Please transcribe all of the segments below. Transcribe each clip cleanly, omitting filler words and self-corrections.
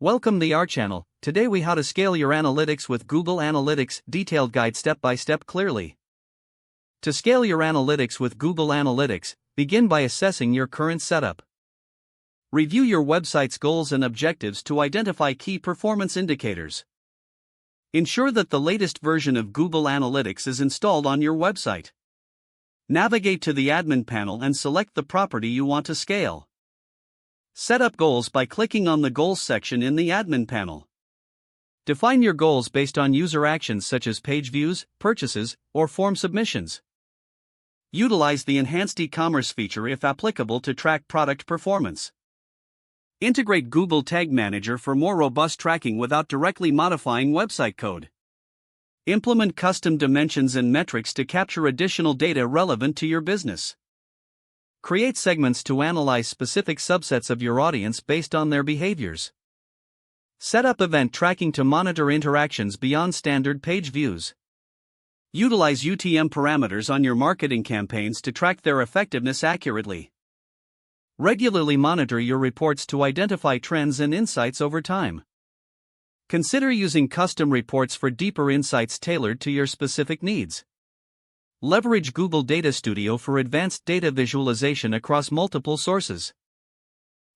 Welcome to our channel. Today we how to scale your analytics with Google Analytics detailed guide step by step clearly. To scale your analytics with Google Analytics, begin by assessing your current setup. Review your website's goals and objectives to identify key performance indicators. Ensure that the latest version of Google Analytics is installed on your website. Navigate to the admin panel and select the property you want to scale. Set up goals by clicking on the Goals section in the admin panel. Define your goals based on user actions such as page views, purchases, or form submissions. Utilize the enhanced e-commerce feature if applicable to track product performance. Integrate Google Tag Manager for more robust tracking without directly modifying website code. Implement custom dimensions and metrics to capture additional data relevant to your business. Create segments to analyze specific subsets of your audience based on their behaviors. Set up event tracking to monitor interactions beyond standard page views. Utilize UTM parameters on your marketing campaigns to track their effectiveness accurately. Regularly monitor your reports to identify trends and insights over time. Consider using custom reports for deeper insights tailored to your specific needs. Leverage Google Data Studio for advanced data visualization across multiple sources.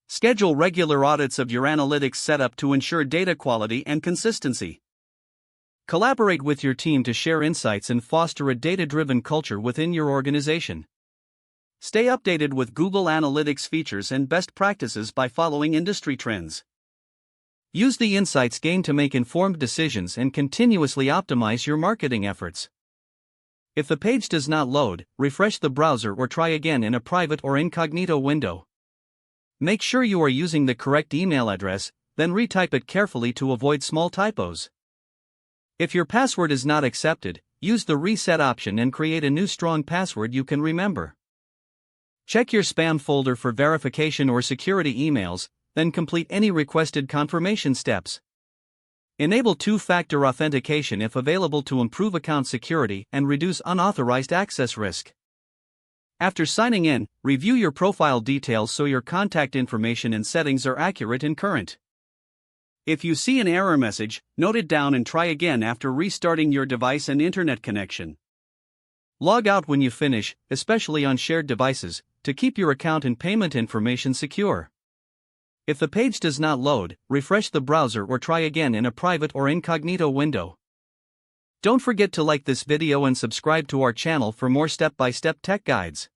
Schedule regular audits of your analytics setup to ensure data quality and consistency. Collaborate with your team to share insights and foster a data-driven culture within your organization. Stay updated with Google Analytics features and best practices by following industry trends. Use the insights gained to make informed decisions and continuously optimize your marketing efforts. If the page does not load, refresh the browser or try again in a private or incognito window. Make sure you are using the correct email address, then retype it carefully to avoid small typos. If your password is not accepted, use the reset option and create a new strong password you can remember. Check your spam folder for verification or security emails, then complete any requested confirmation steps. Enable two-factor authentication if available to improve account security and reduce unauthorized access risk. After signing in, review your profile details so your contact information and settings are accurate and current. If you see an error message, note it down and try again after restarting your device and internet connection. Log out when you finish, especially on shared devices, to keep your account and payment information secure. If the page does not load, refresh the browser or try again in a private or incognito window. Don't forget to like this video and subscribe to our channel for more step-by-step tech guides.